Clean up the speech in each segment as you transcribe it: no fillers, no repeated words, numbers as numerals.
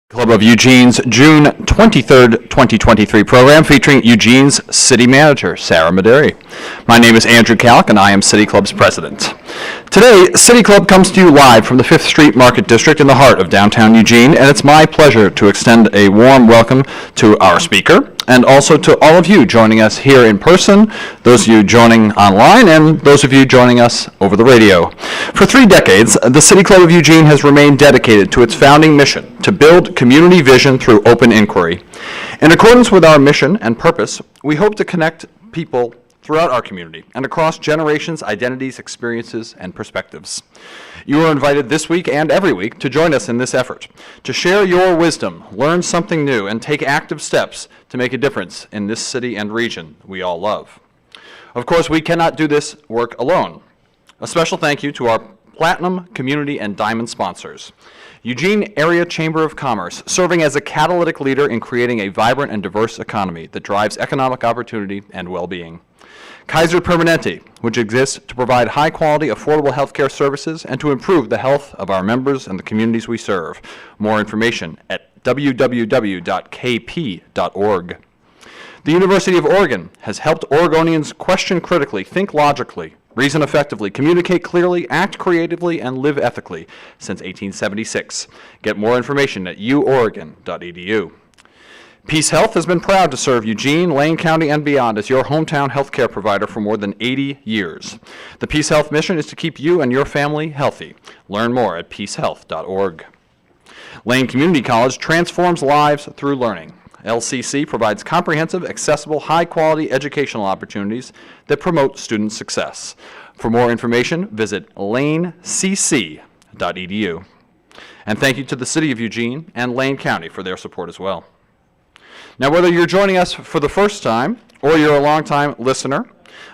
Club of Eugene's June 23rd, 2023 program featuring Eugene's City Manager, Sarah Medary. My name is Andrew Kalk and I am City Club's president. Today, City Club comes to you live from the 5th Street Market District in the heart of downtown Eugene, and it's my pleasure to extend a warm welcome to our speaker and also to all of you joining us here in person, those of you joining online, and those of you joining us over the radio. For 3 decades, the City Club of Eugene has remained dedicated to its founding mission to build community vision through open inquiry. In accordance with our mission and purpose, we hope to connect people throughout our community and across generations, identities, experiences, and perspectives. You are invited this week and every week to join us in this effort, to share your wisdom, learn something new, and take active steps to make a difference in this city and region we all love. Of course, we cannot do this work alone. A special thank you to our Platinum, Community, and Diamond sponsors. Eugene Area Chamber of Commerce, serving as a catalytic leader in creating a vibrant and diverse economy that drives economic opportunity and well-being. Kaiser Permanente, which exists to provide high-quality, affordable healthcare services and to improve the health of our members and the communities we serve. More information at www.kp.org. The University of Oregon has helped Oregonians question critically, think logically, reason effectively, communicate clearly, act creatively, and live ethically since 1876. Get more information at uoregon.edu. Peace Health has been proud to serve Eugene, Lane County, and beyond as your hometown healthcare provider for more than 80 years. The Peace Health mission is to keep you and your family healthy. Learn more at peacehealth.org. Lane Community College transforms lives through learning. LCC provides comprehensive, accessible, high-quality educational opportunities that promote student success. For more information, visit lanecc.edu. And thank you to the City of Eugene and Lane County for their support as well. Now, whether you're joining us for the first time or you're a longtime listener,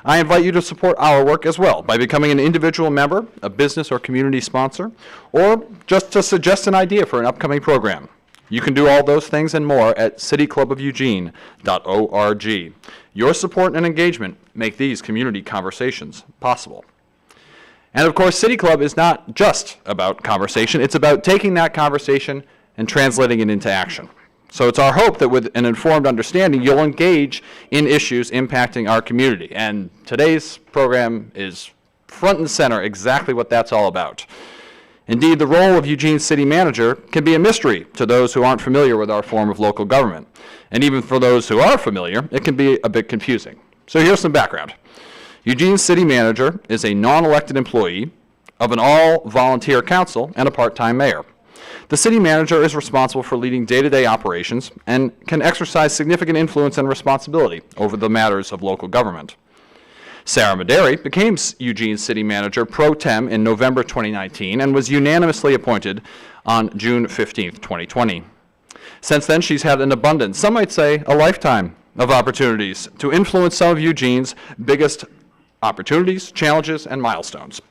I invite you to support our work as well by becoming an individual member, a business or community sponsor, or just to suggest an idea for an upcoming program. You can do all those things and more at cityclubofeugene.org. Your support and engagement make these community conversations possible. And of course, City Club is not just about conversation. It's about taking that conversation and translating it into action. So it's our hope that with an informed understanding, you'll engage in issues impacting our community. And today's program is front and center exactly what that's all about. Indeed, the role of Eugene's city manager can be a mystery to those who aren't familiar with our form of local government. And even for those who are familiar, it can be a bit confusing. So here's some background. Eugene's city manager is a non-elected employee of an all-volunteer council and a part-time mayor. The city manager is responsible for leading day-to-day operations and can exercise significant influence and responsibility over the matters of local government. Sarah Medary became Eugene's city manager pro tem in November 2019 and was unanimously appointed on June 15th, 2020. Since then, she's had an abundance, some might say a lifetime, of opportunities to influence some of Eugene's biggest opportunities, challenges, and milestones.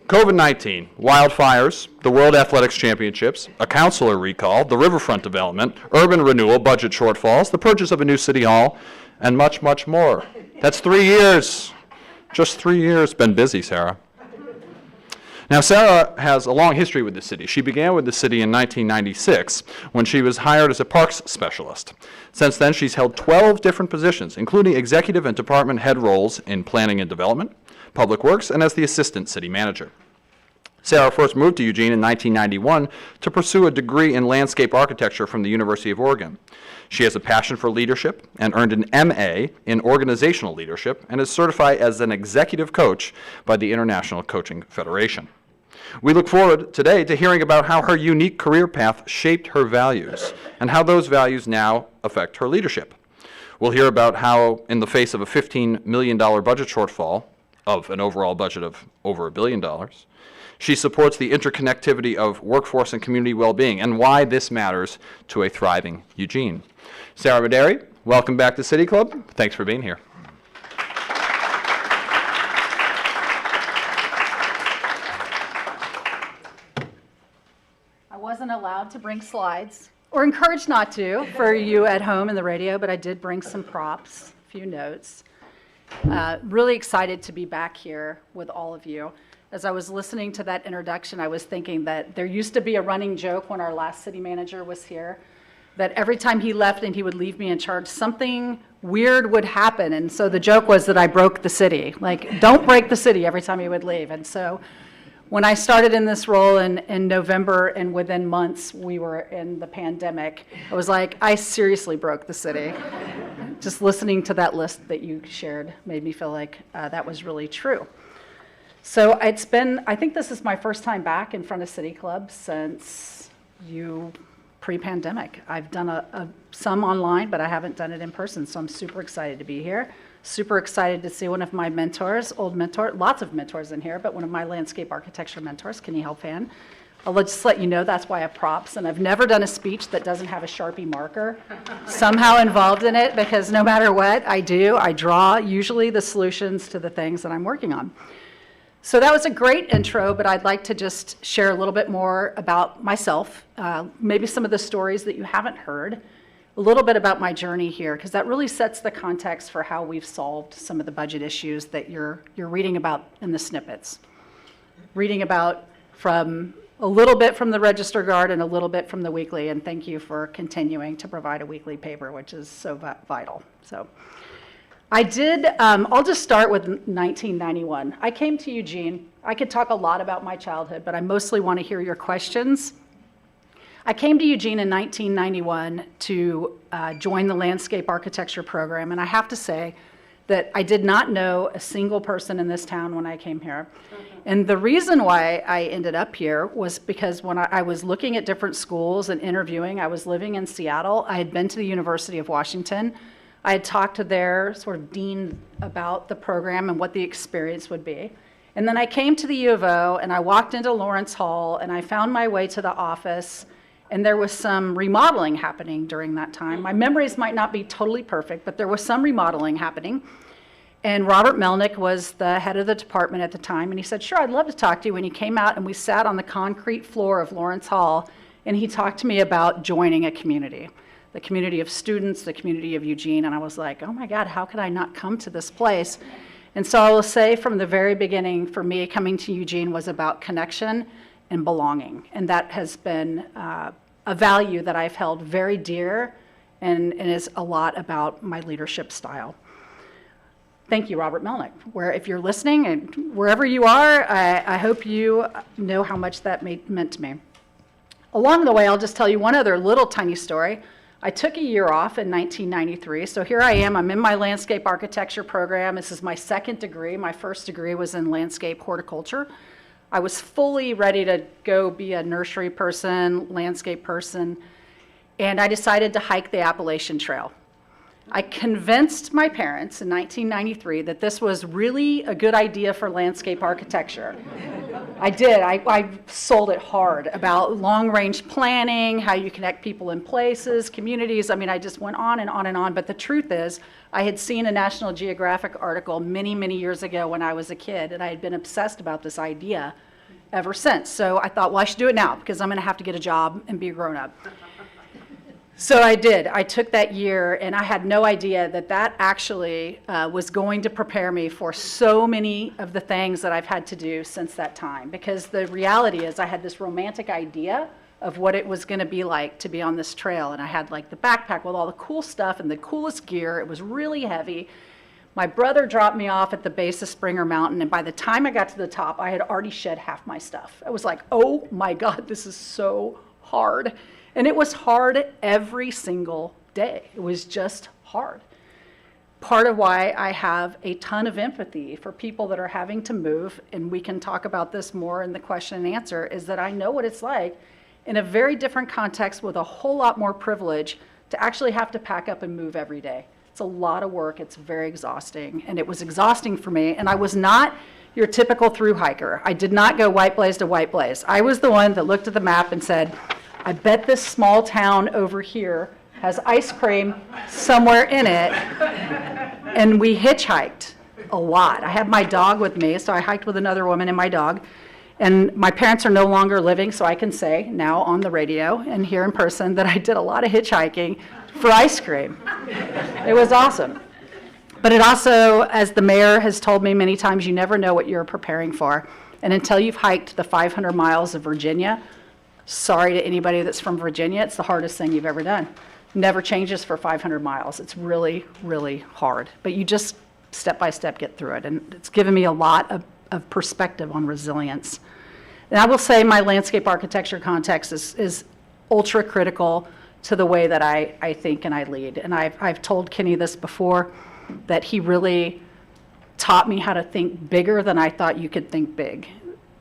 COVID-19, wildfires, the World Athletics Championships, a councilor recall, the riverfront development, urban renewal, budget shortfalls, the purchase of a new city hall, and much, much more. That's 3 years. Just 3 years. Been busy, Sarah. Now, Sarah has a long history with the city. She began with the city in 1996 when she was hired as a parks specialist. Since then, she's held 12 different positions, including executive and department head roles in planning and development, public works, and as the assistant city manager. Sarah first moved to Eugene in 1991 to pursue a degree in landscape architecture from the University of Oregon. She has a passion for leadership and earned an MA in organizational leadership and is certified as an executive coach by the International Coaching Federation. We look forward today to hearing about how her unique career path shaped her values and how those values now affect her leadership. We'll hear about how, in the face of a $15 million budget shortfall of an overall budget of over $1 billion, she supports the interconnectivity of workforce and community well-being and why this matters to a thriving Eugene. Sarah Medary, welcome back to City Club. Thanks for being here. I wasn't allowed to bring slides, or encouraged not to, for you at home in the radio, but I did bring some props, a few notes. Really excited to be back here with all of you. As I was listening to that introduction, I was thinking that there used to be a running joke when our last city manager was here, that every time he left and he would leave me in charge, something weird would happen. And so the joke was that I broke the city. Like, don't break the city every time he would leave. And so when I started in this role in November, and within months we were in the pandemic, I was like, I seriously broke the city. Just listening to that list that you shared made me feel like that was really true. So it's been, I think this is my first time back in front of City Club since pre-pandemic. I've done some online, but I haven't done it in person, so I'm super excited to be here. Super excited to see one of my mentors, old mentor, lots of mentors in here, but one of my landscape architecture mentors, Kenny Helfand. I'll just let you know that's why I have props, and I've never done a speech that doesn't have a Sharpie marker somehow involved in it, because no matter what I do, I draw usually the solutions to the things that I'm working on. So that was a great intro, but I'd like to just share a little bit more about myself, maybe some of the stories that you haven't heard, a little bit about my journey here, because that really sets the context for how we've solved some of the budget issues that you're reading about in the snippets. Reading about from a little bit from the Register Guard and a little bit from the weekly, and thank you for continuing to provide a weekly paper, which is so vital. So I'll just start with 1991. I came to Eugene. I could talk a lot about my childhood, but I mostly want to hear your questions. I came to Eugene in 1991 to join the landscape architecture program, and I have to say that I did not know a single person in this town when I came here. And the reason why I ended up here was because when I was looking at different schools and interviewing, I was living in Seattle. I had been to the University of Washington. I had talked to their sort of dean about the program and what the experience would be. And then I came to the U of O, and I walked into Lawrence Hall, and I found my way to the office, and there was some remodeling happening during that time. My memories might not be totally perfect, but there was some remodeling happening. And Robert Melnick was the head of the department at the time, and he said, sure, I'd love to talk to you. And he came out, and we sat on the concrete floor of Lawrence Hall, and he talked to me about joining a community, the community of students, the community of Eugene. And I was like, oh my God, how could I not come to this place? And so I will say from the very beginning, for me, coming to Eugene was about connection and belonging. And that has been a value that I've held very dear, and is a lot about my leadership style. Thank you, Robert Melnick. If you're listening, and wherever you are, I hope you know how much that meant to me. Along the way, I'll just tell you one other little tiny story. I took a year off in 1993, so here I am. I'm in my landscape architecture program. This is my second degree. My first degree was in landscape horticulture. I was fully ready to go be a nursery person, landscape person, and I decided to hike the Appalachian Trail. I convinced my parents in 1993 that this was really a good idea for landscape architecture. I did. I sold it hard about long-range planning, how you connect people in places, communities. I mean, I just went on and on and on. But the truth is, I had seen a National Geographic article many, many years ago when I was a kid, and I had been obsessed about this idea ever since. So I thought, well, I should do it now because I'm going to have to get a job and be a grown-up. So I did. I took that year, and I had no idea that actually was going to prepare me for so many of the things that I've had to do since that time. Because the reality is I had this romantic idea of what it was going to be like to be on this trail. And I had like the backpack with all the cool stuff and the coolest gear. It was really heavy. My brother dropped me off at the base of Springer Mountain, and by the time I got to the top, I had already shed half my stuff. I was like, oh my God, this is so hard. And it was hard every single day. It was just hard. Part of why I have a ton of empathy for people that are having to move, and we can talk about this more in the question and answer, is that I know what it's like in a very different context with a whole lot more privilege to actually have to pack up and move every day. It's a lot of work. It's very exhausting, and it was exhausting for me. And I was not your typical through hiker. I did not go White Blaze to White Blaze. I was the one that looked at the map and said, I bet this small town over here has ice cream somewhere in it. And we hitchhiked a lot. I had my dog with me, so I hiked with another woman and my dog. And my parents are no longer living, so I can say now on the radio and here in person that I did a lot of hitchhiking for ice cream. It was awesome. But it also, as the mayor has told me many times, you never know what you're preparing for. And until you've hiked the 500 miles of Virginia, sorry to anybody that's from Virginia, it's the hardest thing you've ever done. Never changes for 500 miles. It's really, really hard. But you just step by step get through it. And it's given me a lot of perspective on resilience. And I will say my landscape architecture context is ultra critical to the way that I think and I lead. And I've told Kenny this before, that he really taught me how to think bigger than I thought you could think big.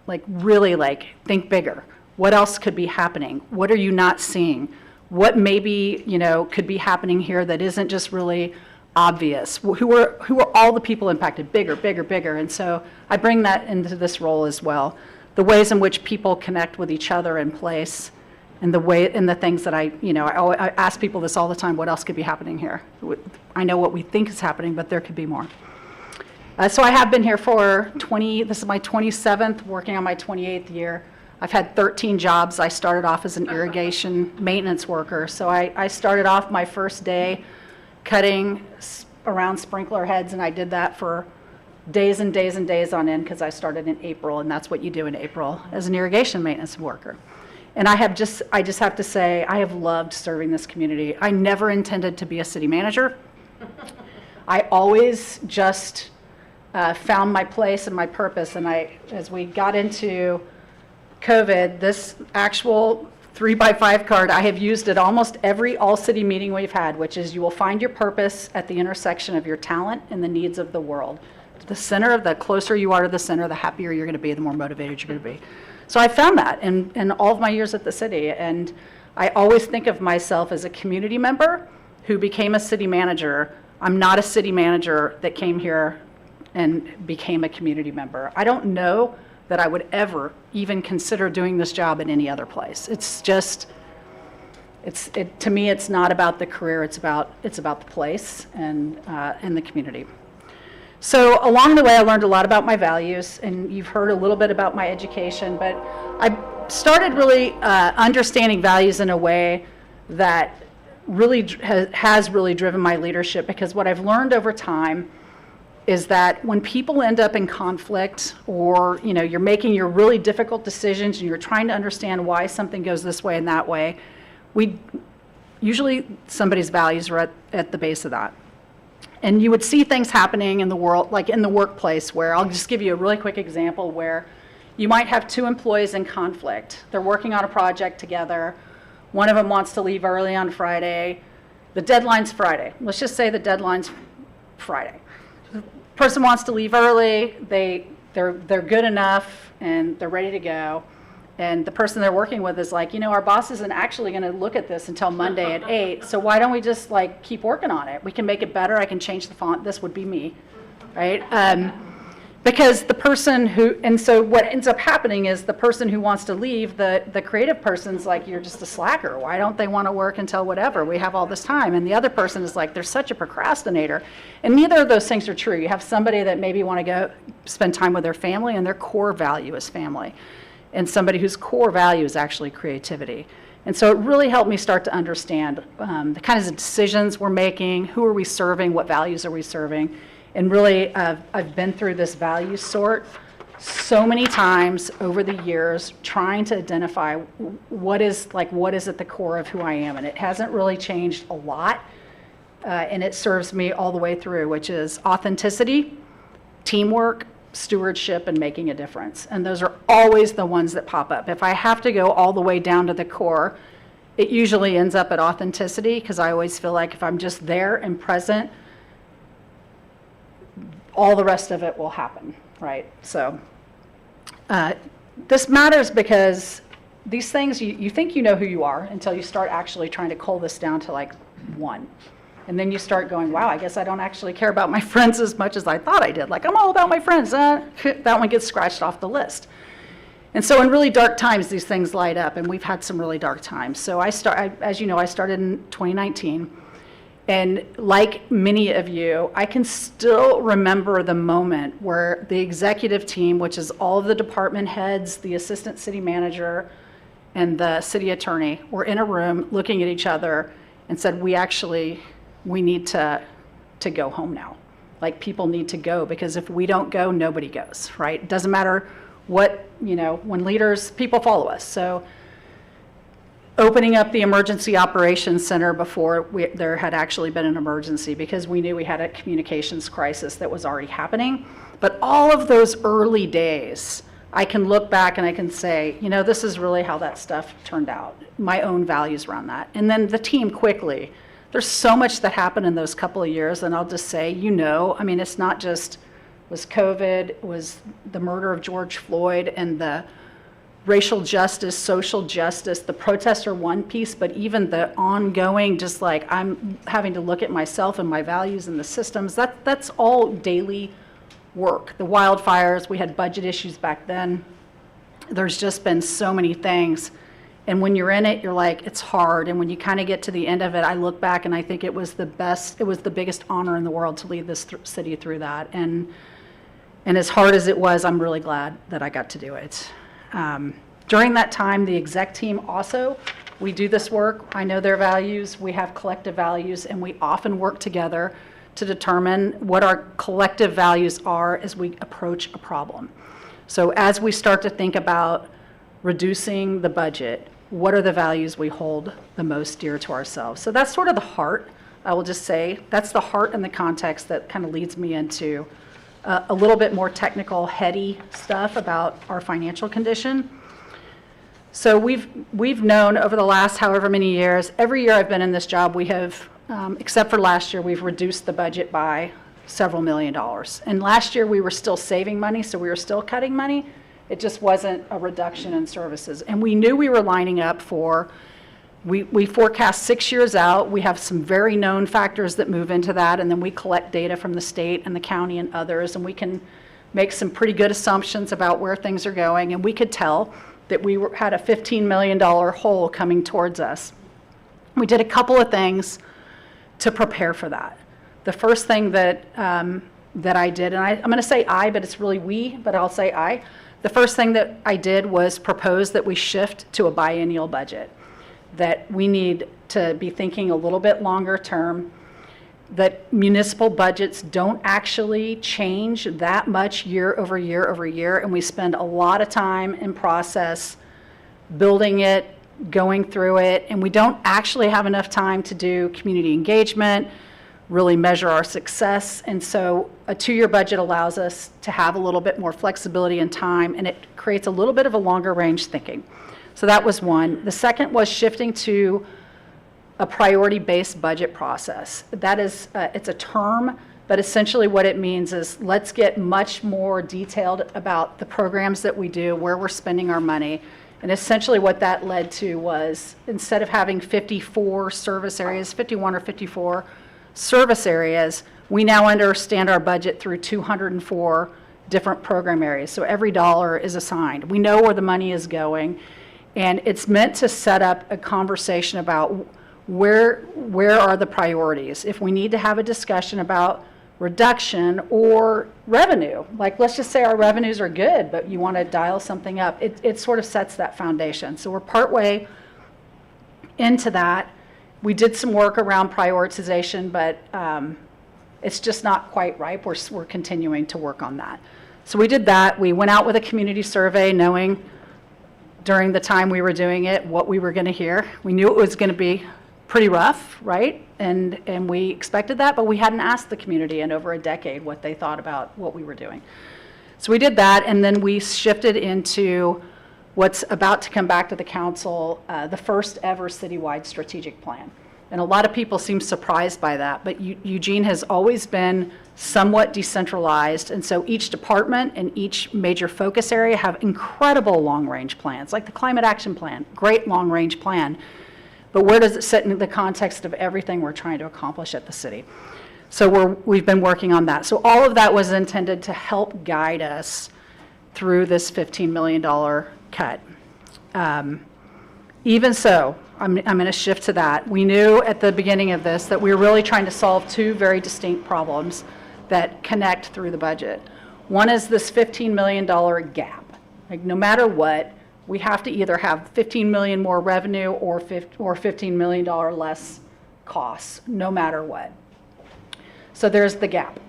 Like really think bigger. What else could be happening? What are you not seeing? What maybe, could be happening here that isn't just really obvious? Who are all the people impacted? Bigger, bigger, bigger. And so I bring that into this role as well. The ways in which people connect with each other in place, and the things that I ask people this all the time, what else could be happening here? I know what we think is happening, but there could be more. So I have been here for this is my 27th, working on my 28th year. I've had 13 jobs. I started off as an irrigation maintenance worker. So I started off my first day cutting around sprinkler heads, and I did that for days and days and days on end because I started in April, and that's what you do in April as an irrigation maintenance worker. And I just have to say, I have loved serving this community. I never intended to be a city manager. I always just found my place and my purpose. And as we got into COVID, this actual 3x5 card, I have used at almost every all-city meeting we've had, which is you will find your purpose at the intersection of your talent and the needs of the world. The closer you are to the center, the happier you're going to be, the more motivated you're going to be. So I found that in all of my years at the city, and I always think of myself as a community member who became a city manager. I'm not a city manager that came here and became a community member. I don't know that I would ever even consider doing this job in any other place. It's just, to me, it's not about the career, it's about the place and the community. So along the way, I learned a lot about my values, and you've heard a little bit about my education, but I started really understanding values in a way that really has really driven my leadership, because what I've learned over time is that when people end up in conflict, or you're making your really difficult decisions and you're trying to understand why something goes this way and that way, usually somebody's values are at the base of that. And you would see things happening in the world, like in the workplace, where I'll just give you a really quick example where you might have two employees in conflict. They're working on a project together. One of them wants to leave early on Friday. The deadline's Friday. Let's just say the deadline's Friday. The person wants to leave early. They're good enough and they're ready to go. And the person they're working with is like, our boss isn't actually going to look at this until Monday at 8, so why don't we just keep working on it? We can make it better. I can change the font. This would be me, right? Because the person and so what ends up happening is the person who wants to leave, the creative person's like, you're just a slacker. Why don't they want to work until whatever? We have all this time. And the other person is like, they're such a procrastinator. And neither of those things are true. You have somebody that maybe want to go spend time with their family, and their core value is family. And somebody whose core value is actually creativity. And so it really helped me start to understand the kinds of decisions we're making, who are we serving, what values are we serving. And really, I've been through this value sort so many times over the years, trying to identify what is at the core of who I am. And it hasn't really changed a lot, and it serves me all the way through, which is authenticity, teamwork, stewardship, and making a difference. And those are always the ones that pop up. If I have to go all the way down to the core, it usually ends up at authenticity, because I always feel like if I'm just there and present, all the rest of it will happen, right? So this matters because these things, you think you know who you are until you start actually trying to cull this down to one. And then you start going, wow, I guess I don't actually care about my friends as much as I thought I did. I'm all about my friends. That one gets scratched off the list. And so in really dark times, these things light up, and we've had some really dark times. So as you know, I started in 2019. And like many of you, I can still remember the moment where the executive team, which is all of the department heads, the assistant city manager, and the city attorney, were in a room looking at each other and said, we need to go home now. People need to go, because if we don't go, nobody goes, right? It doesn't matter when leaders, people follow us. So opening up the emergency operations center before there had actually been an emergency, because we knew we had a communications crisis that was already happening. But all of those early days, I can look back and I can say, this is really how that stuff turned out, my own values around that. And then the team quickly, there's so much that happened in those couple of years, and I'll just say, it's not just was COVID, it was the murder of George Floyd and the racial justice, social justice, the protests are one piece, but even the ongoing, just like I'm having to look at myself and my values and the systems, that's all daily work. The wildfires, we had budget issues back then. There's just been so many things. And when you're in it, you're like, it's hard. And when you kind of get to the end of it, I look back and I think it was the biggest honor in the world to lead this city through that. And as hard as it was, I'm really glad that I got to do it. During that time, the exec team also, we do this work. I know their values. We have collective values, and we often work together to determine what our collective values are as we approach a problem. So as we start to think about reducing the budget, what are the values we hold the most dear to ourselves? So that's sort of the heart. I will just say that's the heart and the context that kind of leads me into a little bit more technical, heady stuff about our financial condition. So we've known over the last however many years, every year I've been in this job, we have, except for last year, we've reduced the budget by several $1 million. And last year we were still saving money, so we were still cutting money. It just wasn't a reduction in services. And we knew we were lining up for, we forecast 6 years out. We have some very known factors that move into that, and then we collect data from the state and the county and others, and we can make some pretty good assumptions about where things are going. And we could tell that we had a $15 million hole coming towards us. We did a couple of things to prepare for that. The first thing that I did, and I'm going to say I, but it's really we, but I'll say I. The first thing that I did was propose that we shift to a biennial budget, that we need to be thinking a little bit longer term, that municipal budgets don't actually change that much year over year over year, and we spend a lot of time in process building it, going through it, and we don't actually have enough time to do community engagement, really measure our success. And so a 2-year budget allows us to have a little bit more flexibility and time, and it creates a little bit of a longer range thinking. So that was one. The second was shifting to a priority-based budget process. That is, it's a term, but essentially what it means is let's get much more detailed about the programs that we do, where we're spending our money. And essentially what that led to was, instead of having 54 service areas, 51 or 54 service areas, we now understand our budget through 204 different program areas. So every dollar is assigned. We know where the money is going, and it's meant to set up a conversation about where are the priorities. If we need to have a discussion about reduction or revenue, like let's just say our revenues are good, but you want to dial something up, it sort of sets that foundation. So we're partway into that. We did some work around prioritization, but it's just not quite ripe. We're continuing to work on that. So we did that. We went out with a community survey, knowing during the time we were doing it what we were going to hear. We knew it was going to be pretty rough, right? And we expected that, but we hadn't asked the community in over a decade what they thought about what we were doing. So we did that, and then we shifted into what's about to come back to the council, the first ever citywide strategic plan. And a lot of people seem surprised by that, but Eugene has always been somewhat decentralized, and so each department and each major focus area have incredible long-range plans, like the Climate Action Plan, great long-range plan. But where does it sit in the context of everything we're trying to accomplish at the city? So we've been working on that. So all of that was intended to help guide us through this $15 million cut. Even so, I'm going to shift to that. We knew at the beginning of this that we were really trying to solve two very distinct problems that connect through the budget. One is this $15 million gap. Like, no matter what, we have to either have 15 million more revenue or $15 million less costs, no matter what. So there's the gap.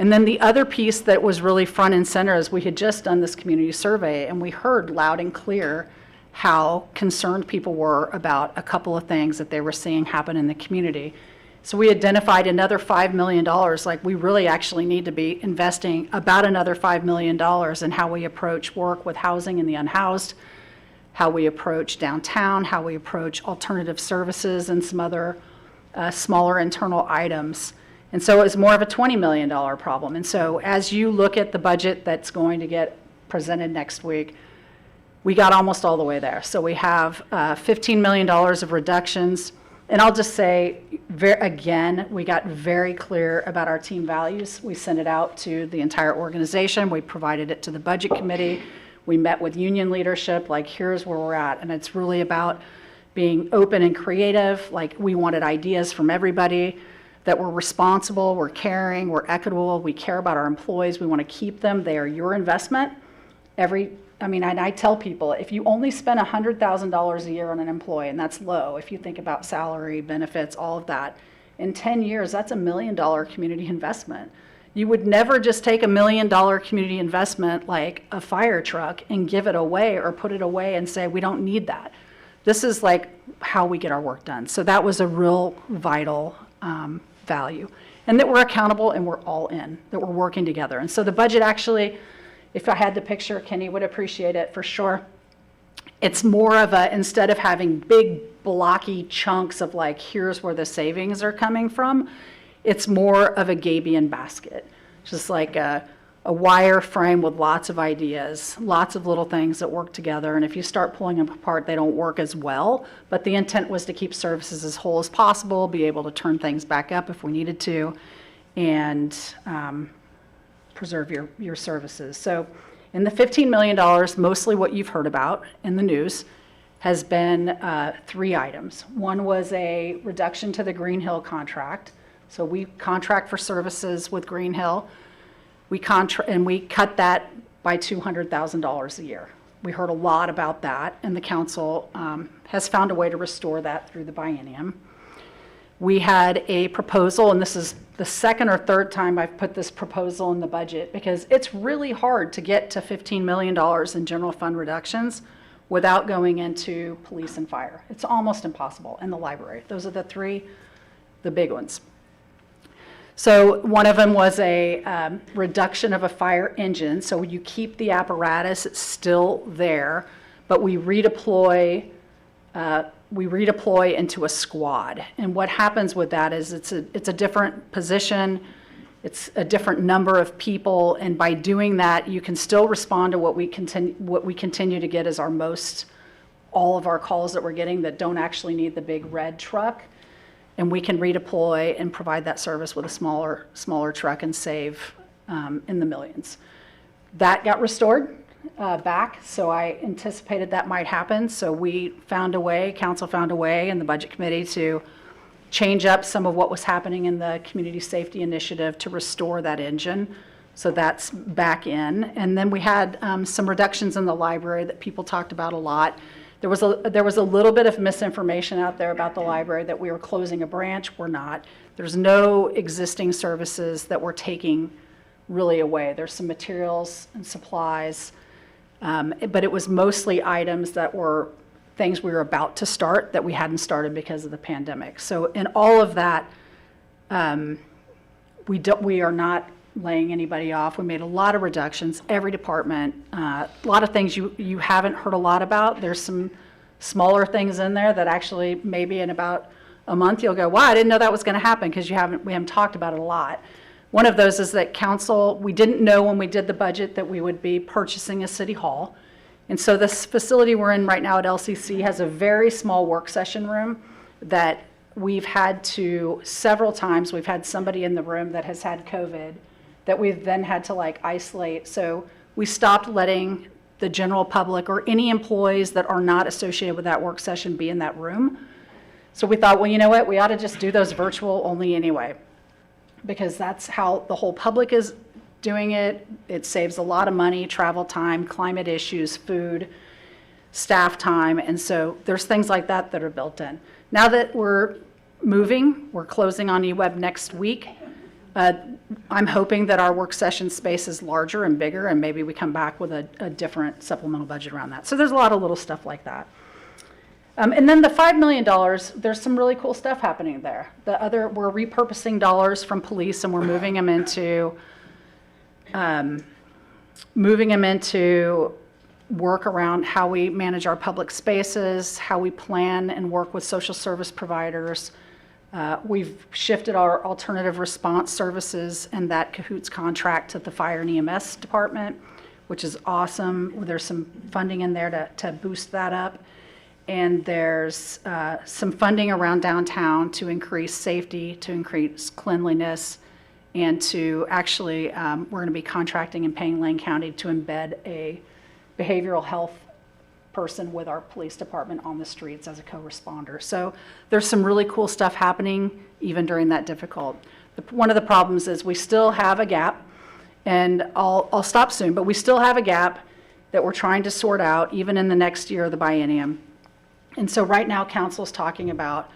And then the other piece that was really front and center is we had just done this community survey, and we heard loud and clear how concerned people were about a couple of things that they were seeing happen in the community. So we identified another $5 million, like we really actually need to be investing about another $5 million in how we approach work with housing and the unhoused, how we approach downtown, how we approach alternative services and some other smaller internal items. And so it was more of a $20 million problem. And so as you look at the budget that's going to get presented next week, we got almost all the way there. So we have $15 million of reductions. And I'll just say, again, we got very clear about our team values. We sent it out to the entire organization. We provided it to the budget committee. We met with union leadership, like, here's where we're at. And it's really about being open and creative. Like, we wanted ideas from everybody, that we're responsible, we're caring, we're equitable, we care about our employees, we want to keep them. They are your investment. I tell people, if you only spend $100,000 a year on an employee, and that's low, if you think about salary, benefits, all of that, in 10 years, that's $1 million community investment. You would never just take $1 million community investment like a fire truck and give it away or put it away and say, we don't need that. This is like how we get our work done. So that was a real vital value. And that we're accountable and we're all in, that we're working together. And so the budget actually, if I had the picture, Kenny would appreciate it for sure. It's more of a, instead of having big blocky chunks of like, here's where the savings are coming from, it's more of a Gabion basket, just like a wire frame with lots of ideas, lots of little things that work together. And if you start pulling them apart, they don't work as well. But the intent was to keep services as whole as possible, be able to turn things back up if we needed to, and preserve your services. So in the $15 million, mostly what you've heard about in the news has been 3 items. One was a reduction to the Green Hill contract. So we contract for services with Green Hill. We cut that by $200,000 a year. We heard a lot about that, and the council has found a way to restore that through the biennium. We had a proposal, and this is the second or third time I've put this proposal in the budget, because it's really hard to get to $15 million in general fund reductions without going into police and fire. It's almost impossible, in the library. Those are the 3, the big ones. So one of them was a reduction of a fire engine. So you keep the apparatus, it's still there, but we redeploy into a squad. And what happens with that is it's a different position, it's a different number of people, and by doing that, you can still respond to what we continue to get as all of our calls that we're getting that don't actually need the big red truck. And we can redeploy and provide that service with a smaller truck and save in the millions. That got restored back, so I anticipated that might happen. So we found a way, council found a way, and the budget committee to change up some of what was happening in the community safety initiative to restore that engine. So that's back in. And then we had some reductions in the library that people talked about a lot. There was a little bit of misinformation out there about the library that we were closing a branch. We're not. There's no existing services that we're taking really away. There's some materials and supplies, but it was mostly items that were things we were about to start that we hadn't started because of the pandemic. So in all of that, we are not laying anybody off. We made a lot of reductions, every department, a lot of things you haven't heard a lot about. There's some smaller things in there that actually maybe in about a month you'll go, wow, I didn't know that was going to happen, because we haven't talked about it a lot. One of those is that council, we didn't know when we did the budget that we would be purchasing a city hall. And so this facility we're in right now at LCC has a very small work session room that we've had to, several times, we've had somebody in the room that has had COVID that we've then had to isolate. So we stopped letting the general public or any employees that are not associated with that work session be in that room. So we thought, well, you know what, we ought to just do those virtual only anyway, because that's how the whole public is doing it. It saves a lot of money, travel time, climate issues, food, staff time, and so there's things like that that are built in. Now that we're moving, we're closing on eWeb next week. I'm hoping that our work session space is larger and bigger, and maybe we come back with a different supplemental budget around that. So there's a lot of little stuff like that. And then the $5 million, there's some really cool stuff happening there. We're repurposing dollars from police, and we're moving them into work around how we manage our public spaces, how we plan and work with social service providers. We've shifted our alternative response services and that CAHOOTS contract to the fire and EMS department, which is awesome. There's some funding in there to boost that up. And there's some funding around downtown to increase safety, to increase cleanliness, and to actually, we're going to be contracting and paying Lane County to embed a behavioral health person with our police department on the streets as a co-responder. So there's some really cool stuff happening even during that difficult. One of the problems is we still have a gap, and I'll stop soon, but we still have a gap that we're trying to sort out even in the next year of the biennium. And so right now, council's talking about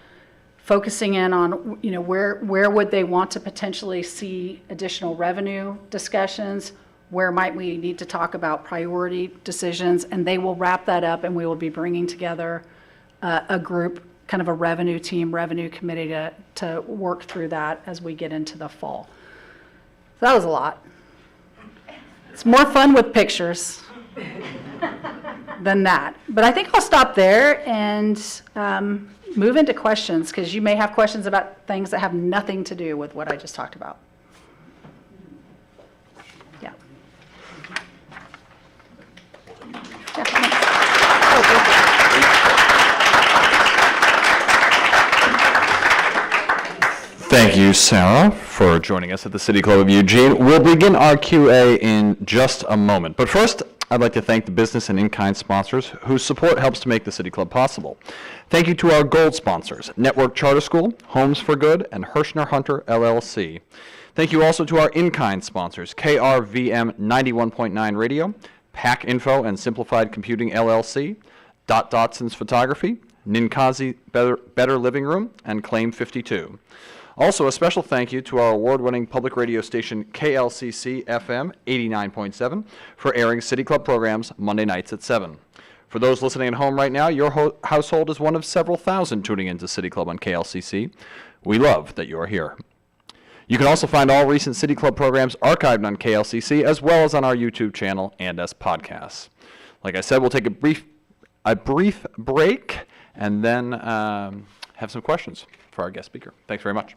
focusing in on, where would they want to potentially see additional revenue discussions, where might we need to talk about priority decisions, and they will wrap that up, and we will be bringing together a group, kind of a revenue team, revenue committee to work through that as we get into the fall. So that was a lot. It's more fun with pictures than that. But I think I'll stop there and move into questions, because you may have questions about things that have nothing to do with what I just talked about. Yeah. Thank you, Sarah, for joining us at the City Club of Eugene. We'll begin our QA in just a moment. But first, I'd like to thank the business and in-kind sponsors whose support helps to make the City Club possible. Thank you to our gold sponsors, Network Charter School, Homes for Good, and Hirschner Hunter, LLC. Thank you also to our in-kind sponsors, KRVM 91.9 Radio, Pack Info and Simplified Computing, LLC, Dotson's Photography, Ninkazi Better Living Room, and Claim 52. Also, a special thank you to our award-winning public radio station KLCC FM 89.7 for airing City Club programs Monday nights at 7. For those listening at home right now, your household is one of several thousand tuning into City Club on KLCC. We love that you are here. You can also find all recent City Club programs archived on KLCC, as well as on our YouTube channel and as podcasts. Like I said, we'll take a brief break and then have some questions for our guest speaker. Thanks very much.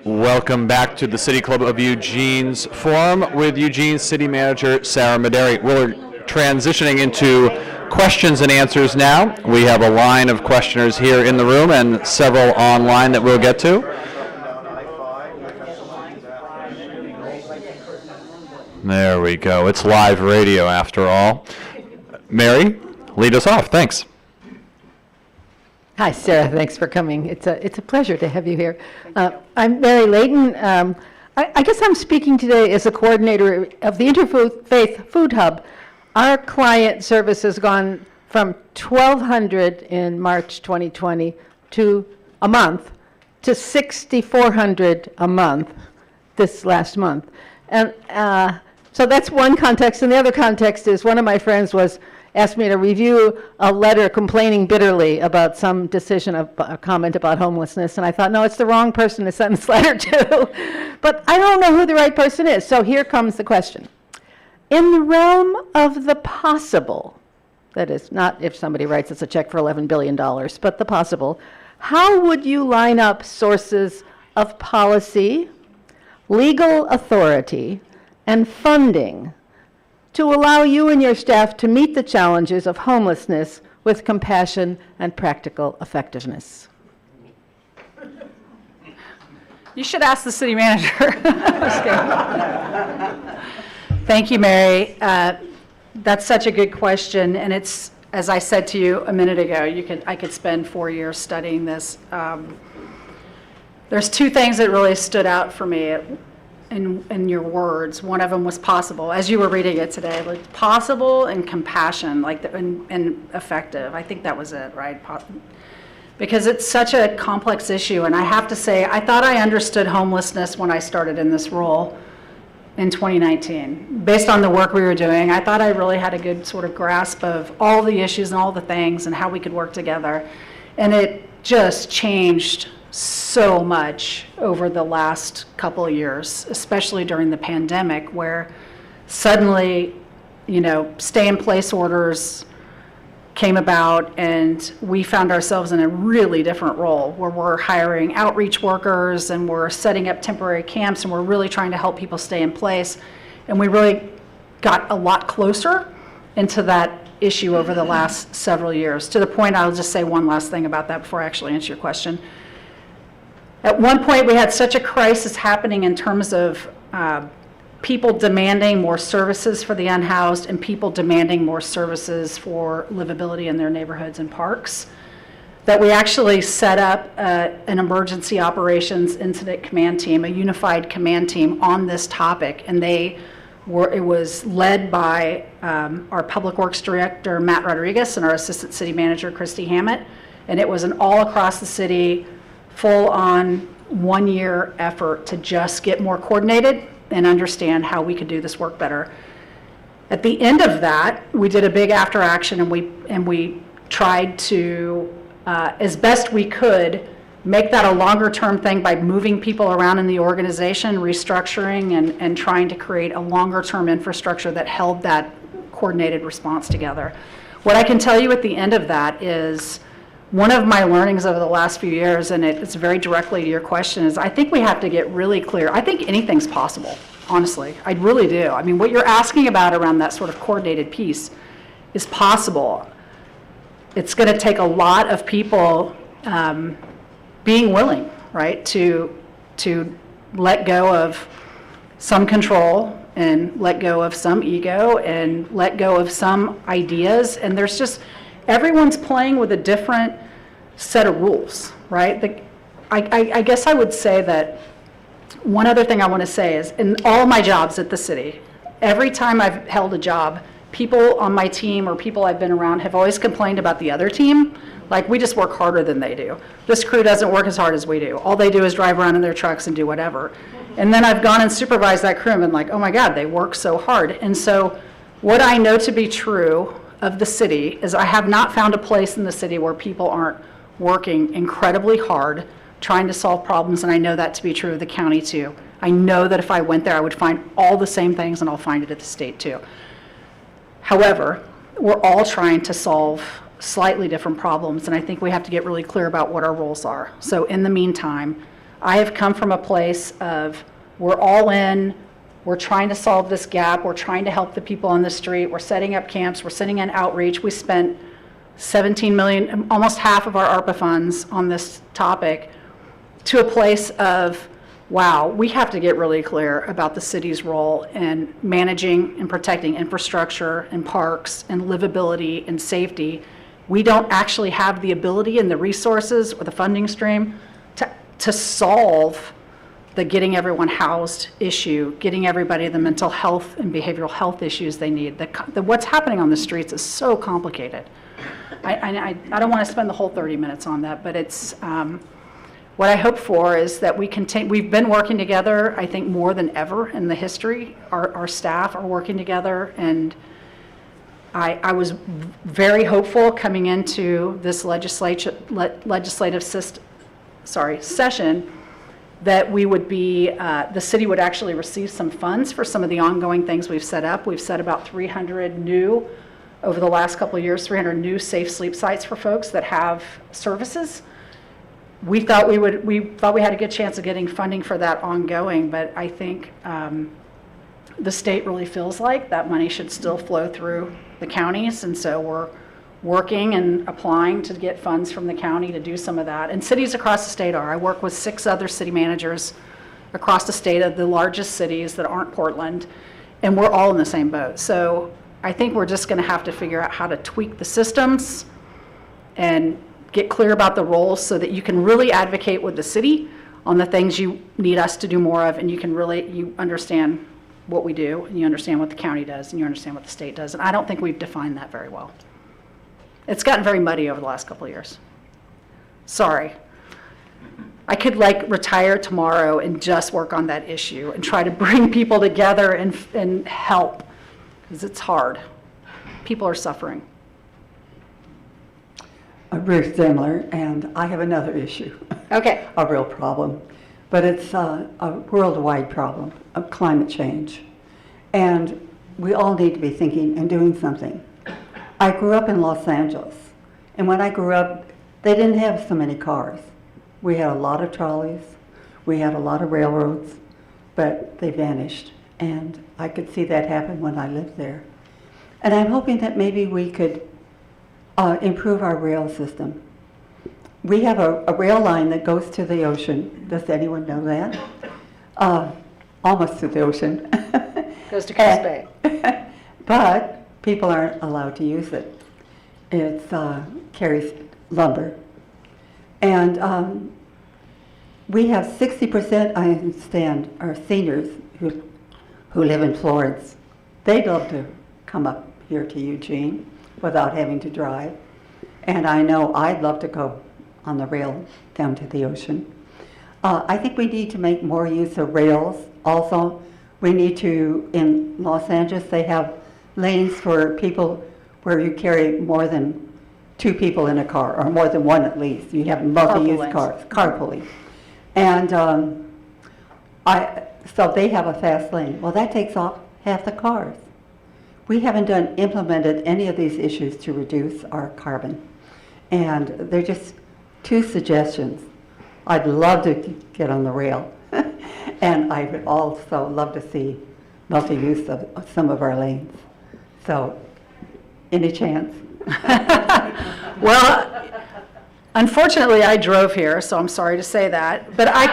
Welcome back to the City Club of Eugene's Forum with Eugene City Manager Sarah Medary. We're transitioning into questions and answers now. We have a line of questioners here in the room and several online that we'll get to. There we go. It's live radio after all. Mary, lead us off. Thanks. Hi, Sarah. Thanks for coming. It's a pleasure to have you here. I'm Mary Layton. I guess I'm speaking today as a coordinator of the Interfaith Food Hub. Our client service has gone from 1,200 in March 2020 to a month to 6,400 a month this last month. And so that's one context. And the other context is one of my friends asked me to review a letter complaining bitterly about some decision of a comment about homelessness. And I thought, no, it's the wrong person to send this letter to. But I don't know who the right person is. So here comes the question. In the realm of the possible, that is not if somebody writes us a check for $11 billion, but the possible, how would you line up sources of policy, legal authority, and funding to allow you and your staff to meet the challenges of homelessness with compassion and practical effectiveness? You should ask the city manager. Just kidding. Thank you, Mary. That's such a good question, and it's, as I said to you a minute ago, I could spend 4 years studying this. There's two things that really stood out for me in your words. One of them was possible, as you were reading it today, like possible and compassion, and effective. I think that was it, right? Because it's such a complex issue, and I have to say, I thought I understood homelessness when I started in this role in 2019. Based on the work we were doing, I thought I really had a good sort of grasp of all the issues and all the things and how we could work together. And it just changed so much over the last couple of years, especially during the pandemic, where suddenly, stay-in-place orders came about, and we found ourselves in a really different role where we're hiring outreach workers and we're setting up temporary camps and we're really trying to help people stay in place. And we really got a lot closer into that issue over the last several years, to the point, I'll just say one last thing about that before I actually answer your question. At one point, we had such a crisis happening in terms of people demanding more services for the unhoused and people demanding more services for livability in their neighborhoods and parks, that we actually set up an emergency operations incident command team, a unified command team on this topic. And it was led by our Public Works Director, Matt Rodriguez, and our Assistant City Manager, Christy Hammett. And it was an all across the city, full-on 1 year effort to just get more coordinated and understand how we could do this work better. At the end of that, we did a big after action, and we tried to, as best we could, make that a longer term thing by moving people around in the organization, restructuring, and trying to create a longer term infrastructure that held that coordinated response together. What I can tell you at the end of that is, one of my learnings over the last few years, and it's very directly to your question, is I think we have to get really clear. I think anything's possible, honestly. I really do. I mean, what you're asking about around that sort of coordinated piece is possible. It's going to take a lot of people being willing, right, to let go of some control and let go of some ego and let go of some ideas. And there's just, everyone's playing with a different set of rules, right? I guess I would say that one other thing I want to say is, in all my jobs at the city, every time I've held a job, people on my team or people I've been around have always complained about the other team. Like, we just work harder than they do. This crew doesn't work as hard as we do. All they do is drive around in their trucks and do whatever. And then I've gone and supervised that crew and been like, oh my God, they work so hard. And so what I know to be true of the city is I have not found a place in the city where people aren't working incredibly hard trying to solve problems, and I know that to be true of the county too. I know that if I went there, I would find all the same things, and I'll find it at the state too. However, we're all trying to solve slightly different problems, and I think we have to get really clear about what our roles are. So in the meantime, I have come from a place of, we're all in, we're trying to solve this gap, we're trying to help the people on the street, we're setting up camps, we're sending in outreach. We spent 17 million, almost half of our ARPA funds on this topic, to a place of, wow, we have to get really clear about the city's role in managing and protecting infrastructure and parks and livability and safety. We don't actually have the ability and the resources or the funding stream to solve the getting everyone housed issue, getting everybody the mental health and behavioral health issues they need. What's happening on the streets is so complicated. I don't want to spend the whole 30 minutes on that, but it's, what I hope for is that we've been working together, I think, more than ever in the history. Our staff are working together, and I was very hopeful coming into this legislative session that we would be, the city would actually receive some funds for some of the ongoing things we've set up. We've set about 300 new, over the last couple of years, 300 new safe sleep sites for folks that have services. We thought we had a good chance of getting funding for that ongoing, but I think the state really feels like that money should still flow through the counties, and so we're working and applying to get funds from the county to do some of that. And cities across the state are. I work with 6 other city managers across the state of the largest cities that aren't Portland, and we're all in the same boat. So I think we're just going to have to figure out how to tweak the systems and get clear about the roles so that you can really advocate with the city on the things you need us to do more of, and you understand what we do, and you understand what the county does, and you understand what the state does. And I don't think we've defined that very well. It's gotten very muddy over the last couple of years. Sorry. I could retire tomorrow and just work on that issue and try to bring people together and help, because it's hard. People are suffering. Ruth Demler, and I have another issue. Okay. A real problem, but it's a worldwide problem of climate change, and we all need to be thinking and doing something. I grew up in Los Angeles, and when I grew up, they didn't have so many cars. We had a lot of trolleys, we had a lot of railroads, but they vanished, and I could see that happen when I lived there. And I'm hoping that maybe we could improve our rail system. We have a rail line that goes to the ocean. Does anyone know that? Almost to the ocean. Goes to Coast Bay. But people aren't allowed to use it. It carries lumber. And we have 60%, I understand, are seniors who live in Florence. They'd love to come up here to Eugene without having to drive. And I know I'd love to go on the rail down to the ocean. I think we need to make more use of rails. Also, we need to, in Los Angeles, they have lanes for people where you carry more than 2 people in a car, or more than 1 at least. You have multi-use cars, carpooling. And so they have a fast lane. Well, that takes off half the cars. We haven't implemented any of these issues to reduce our carbon. And they're just 2 suggestions. I'd love to get on the rail. And I would also love to see multi-use of some of our lanes. So, any chance? Well, unfortunately, I drove here, so I'm sorry to say that. But I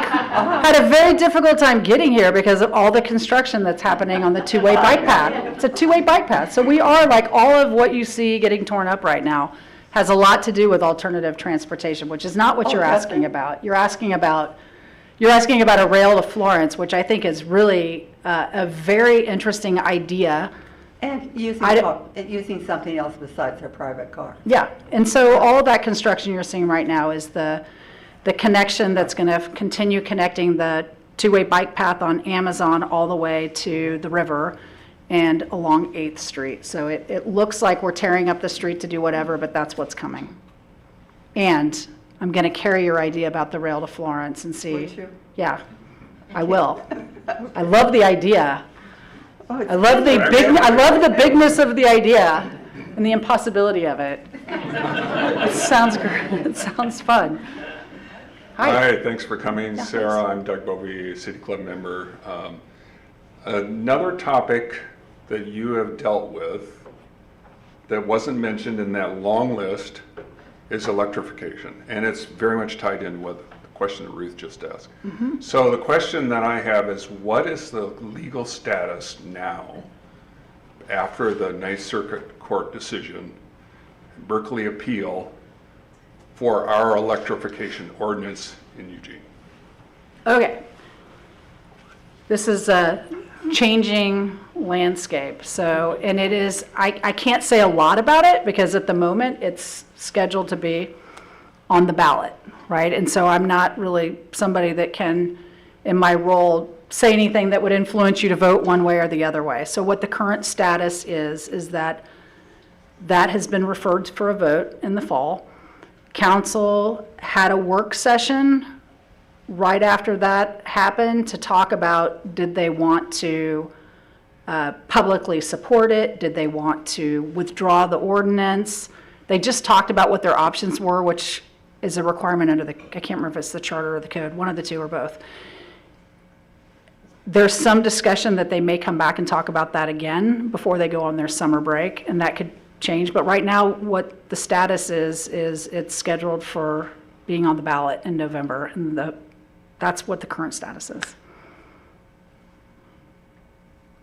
had a very difficult time getting here because of all the construction that's happening on the 2-way bike path. It's a 2-way bike path. So we are, like, all of what you see getting torn up right now has a lot to do with alternative transportation, which is not what you're asking about. You're asking about a rail to Florence, which I think is really a very interesting idea. And using something else besides our private car. Yeah, and so all of that construction you're seeing right now is the connection that's going to continue connecting the 2-way bike path on Amazon all the way to the river and along 8th Street. So it looks like we're tearing up the street to do whatever, but that's what's coming. And I'm going to carry your idea about the rail to Florence and see. Would you? Yeah, I will. I love the idea. I love the bigness of the idea and the impossibility of it. It sounds great. It sounds fun. Hi, thanks for coming, Yeah, Sarah. thanks. I'm Doug Bovee, City Club member. Another topic that you have dealt with that wasn't mentioned in that long list is electrification, and it's very much tied in with the question that Ruth just asked. So the question that I have is, what is the legal status now after the Ninth Circuit Court decision, Berkeley appeal, for our electrification ordinance in Eugene? Okay. This is a changing landscape. So, and it is, I can't say a lot about it because at the moment it's scheduled to be on the ballot, right? And so I'm not really somebody that can, in my role, say anything that would influence you to vote one way or the other way. So what the current status is that that has been referred for a vote in the fall. Council had a work session right after that happened to talk about, did they want to publicly support it? Did they want to withdraw the ordinance? They just talked about what their options were, which is a requirement under the, I can't remember if it's the charter or the code, one of the two or both. There's some discussion that they may come back and talk about that again before they go on their summer break, and that could change. But right now, what the status is it's scheduled for being on the ballot in November, and that's what the current status is.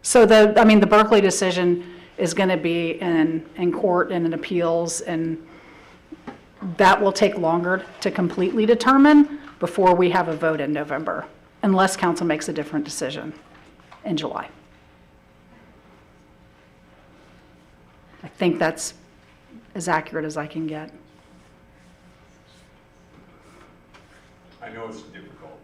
So the Berkeley decision is going to be in court and in appeals, and that will take longer to completely determine before we have a vote in November, unless council makes a different decision in July. I think that's as accurate as I can get. I know it's difficult.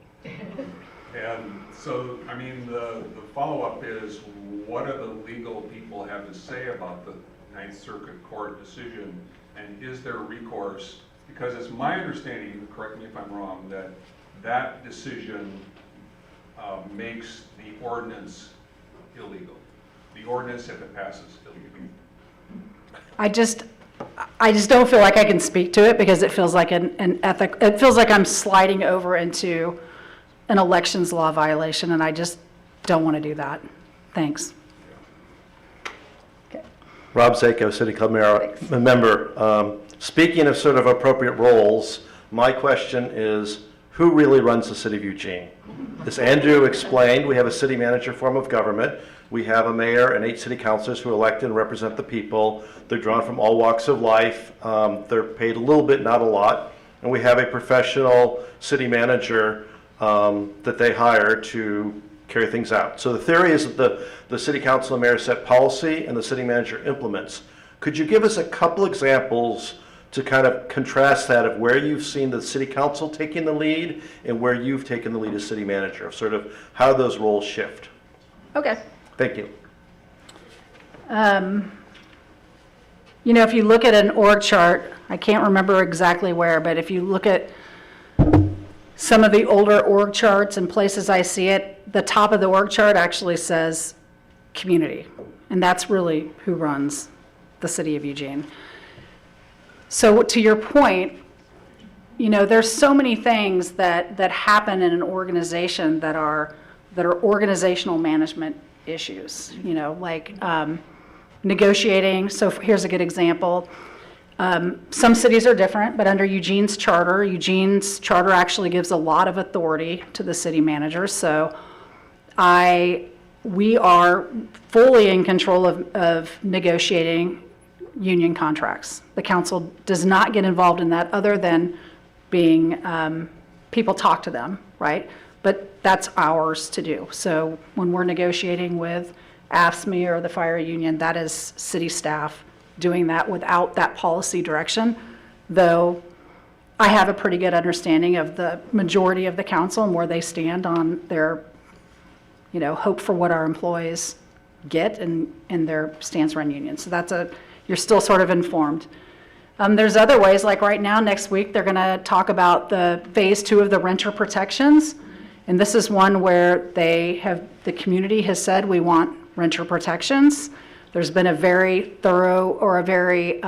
And so, I mean, the follow-up is, what do the legal people have to say about the Ninth Circuit Court decision, and is there recourse? Because it's my understanding, correct me if I'm wrong, that that decision makes the ordinance illegal. The ordinance, if it passes, illegal. I just don't feel like I can speak to it because it feels like it feels like I'm sliding over into an elections law violation, and I just don't want to do that. Thanks. Rob Zako, City Club member. Speaking of sort of appropriate roles, my question is, who really runs the city of Eugene? As Andrew explained, we have a city manager form of government. We have a mayor and 8 city councilors who elect and represent the people. They're drawn from all walks of life. They're paid a little bit, not a lot. And we have a professional city manager that they hire to carry things out. So the theory is that the city council and mayor set policy and the city manager implements. Could you give us a couple examples to kind of contrast that of where you've seen the city council taking the lead and where you've taken the lead as city manager, of sort of how those roles shift? Okay. Thank you. You know, if you look at an org chart, I can't remember exactly where, but if you look at some of the older org charts and places I see it, the top of the org chart actually says community, and that's really who runs the city of Eugene. So to your point, you know, there's so many things that happen in an organization that are organizational management issues, you know, like negotiating. So here's a good example. Some cities are different, but under Eugene's charter actually gives a lot of authority to the city manager. So we are fully in control of negotiating union contracts. The council does not get involved in that other than being, people talk to them, right? But that's ours to do. So when we're negotiating with AFSCME or the fire union, that is city staff doing that without that policy direction, though I have a pretty good understanding of the majority of the council and where they stand on their, you know, hope for what our employees get and their stance around unions. So you're still sort of informed. There's other ways, like right now, next week, they're gonna talk about the phase 2 of the renter protections. And this is one where the community has said, we want renter protections. There's been a very thorough or a very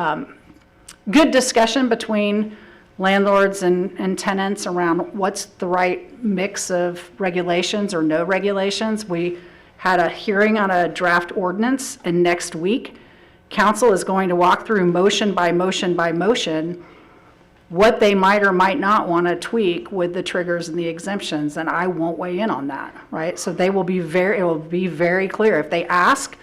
good discussion between landlords and tenants around what's the right mix of regulations or no regulations. We had a hearing on a draft ordinance, and next week, council is going to walk through motion by motion by motion what they might or might not want to tweak with the triggers and the exemptions, and I won't weigh in on that, right? So it will be very clear. If they ask,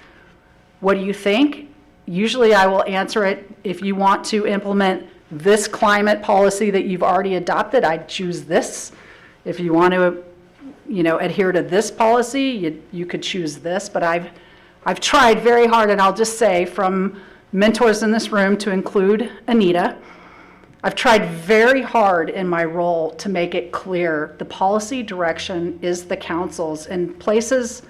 what do you think? Usually I will answer it, if you want to implement this climate policy that you've already adopted, I'd choose this. If you want to, adhere to this policy, you could choose this. But I've tried very hard, and I'll just say, from mentors in this room to include Anita, I've tried very hard in my role to make it clear the policy direction is the council's. In places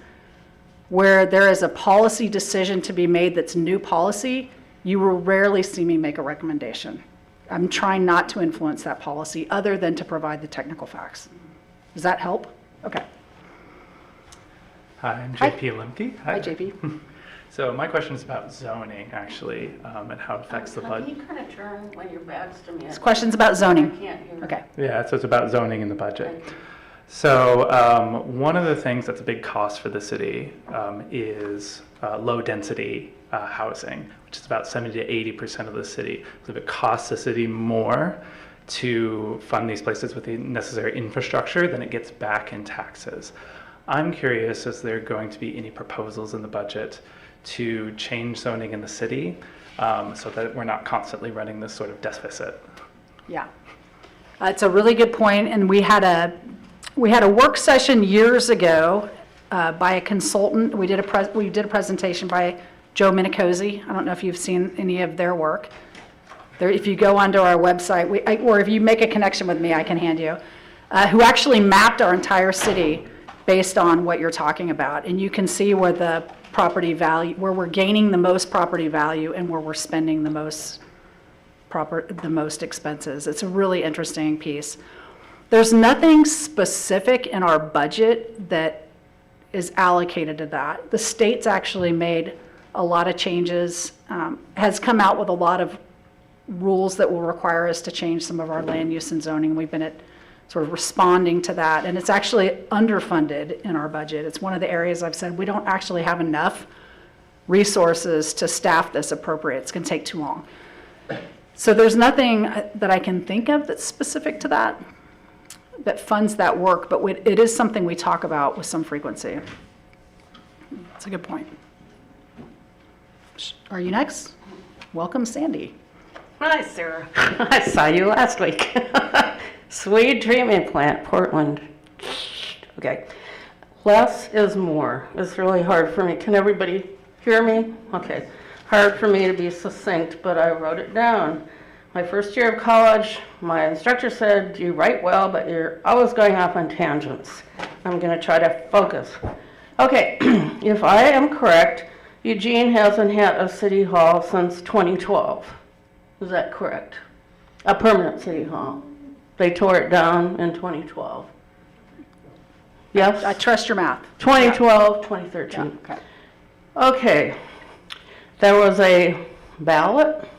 where there is a policy decision to be made that's new policy, you will rarely see me make a recommendation. I'm trying not to influence that policy other than to provide the technical facts. Does that help? Okay. Hi, I'm Hi. JP Limke. Hi, JP. So my question is about zoning, actually, and how it affects the Can budget. you kind of turn when your back's to me? This question's about I zoning. can't hear. Okay. Yeah, so it's about zoning in the budget. Thank you. So one of the things that's a big cost for the city is low-density housing, which is about 70 to 80% of the city. So it costs the city more to fund these places with the necessary infrastructure than it gets back in taxes. I'm curious, is there going to be any proposals in the budget to change zoning in the city so that we're not constantly running this sort of deficit? Yeah. It's a really good point, and we had a work session years ago by a consultant. We did a presentation by Joe Minicozy. I don't know if you've seen any of their work. If you go onto our website, or if you make a connection with me, I can hand you, who actually mapped our entire city based on what you're talking about. And you can see where the property value, where we're gaining the most property value and where we're spending the most expenses. It's a really interesting piece. There's nothing specific in our budget that is allocated to that. The state's actually made a lot of changes, has come out with a lot of rules that will require us to change some of our land use and zoning. We've been sort of responding to that, and it's actually underfunded in our budget. It's one of the areas I've said we don't actually have enough resources to staff this appropriate. It's going to take too long. So there's nothing that I can think of that's specific to that funds that work, but it is something we talk about with some frequency. That's a good point. Are you next? Welcome, Sandy. Hi, Sarah. I saw you last week. Swede treatment plant, Portland. Okay. Less is more. It's really hard for me. Can everybody hear me? Okay. Hard for me to be succinct, but I wrote it down. My first year of college, my instructor said, you write well, but you're always going off on tangents. I'm going to try to focus. Okay. If I am correct, Eugene hasn't had a city hall since 2012. Is that correct? A permanent city hall. They tore it down in 2012. Yes? I trust your math. 2012, 2013. Okay. Okay. There was a ballot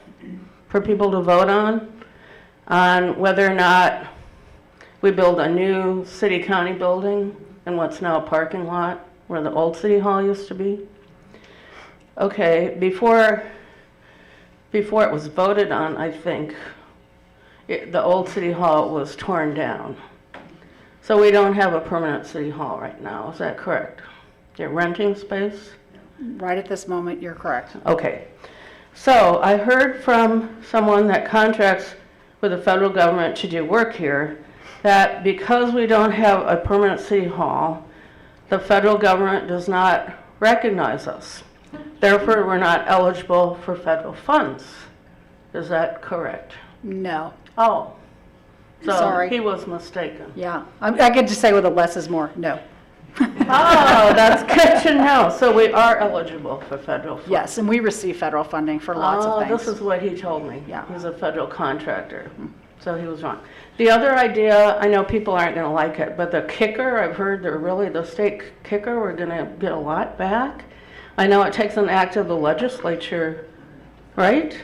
for people to vote on whether or not we build a new city-county building in what's now a parking lot where the old city hall used to be. Okay, before it was voted on, I think, the old city hall was torn down. So we don't have a permanent city hall right now, is that correct? You're renting space? Right at this moment, you're correct. Okay. So I heard from someone that contracts with the federal government to do work here that because we don't have a permanent city hall, the federal government does not recognize us. Therefore, we're not eligible for federal funds. Is that correct? No. Oh. So Sorry. he was mistaken. Yeah. I could just say with a less is more. No. Oh, that's good to know. So we are eligible for federal funds. Yes, and we receive federal funding for lots of things. This is what he told me. Yeah. He's a federal contractor, so he was wrong. The other idea, I know people aren't going to like it, but the kicker, I've heard the state kicker, we're going to get a lot back. I know it takes an act of the legislature, right?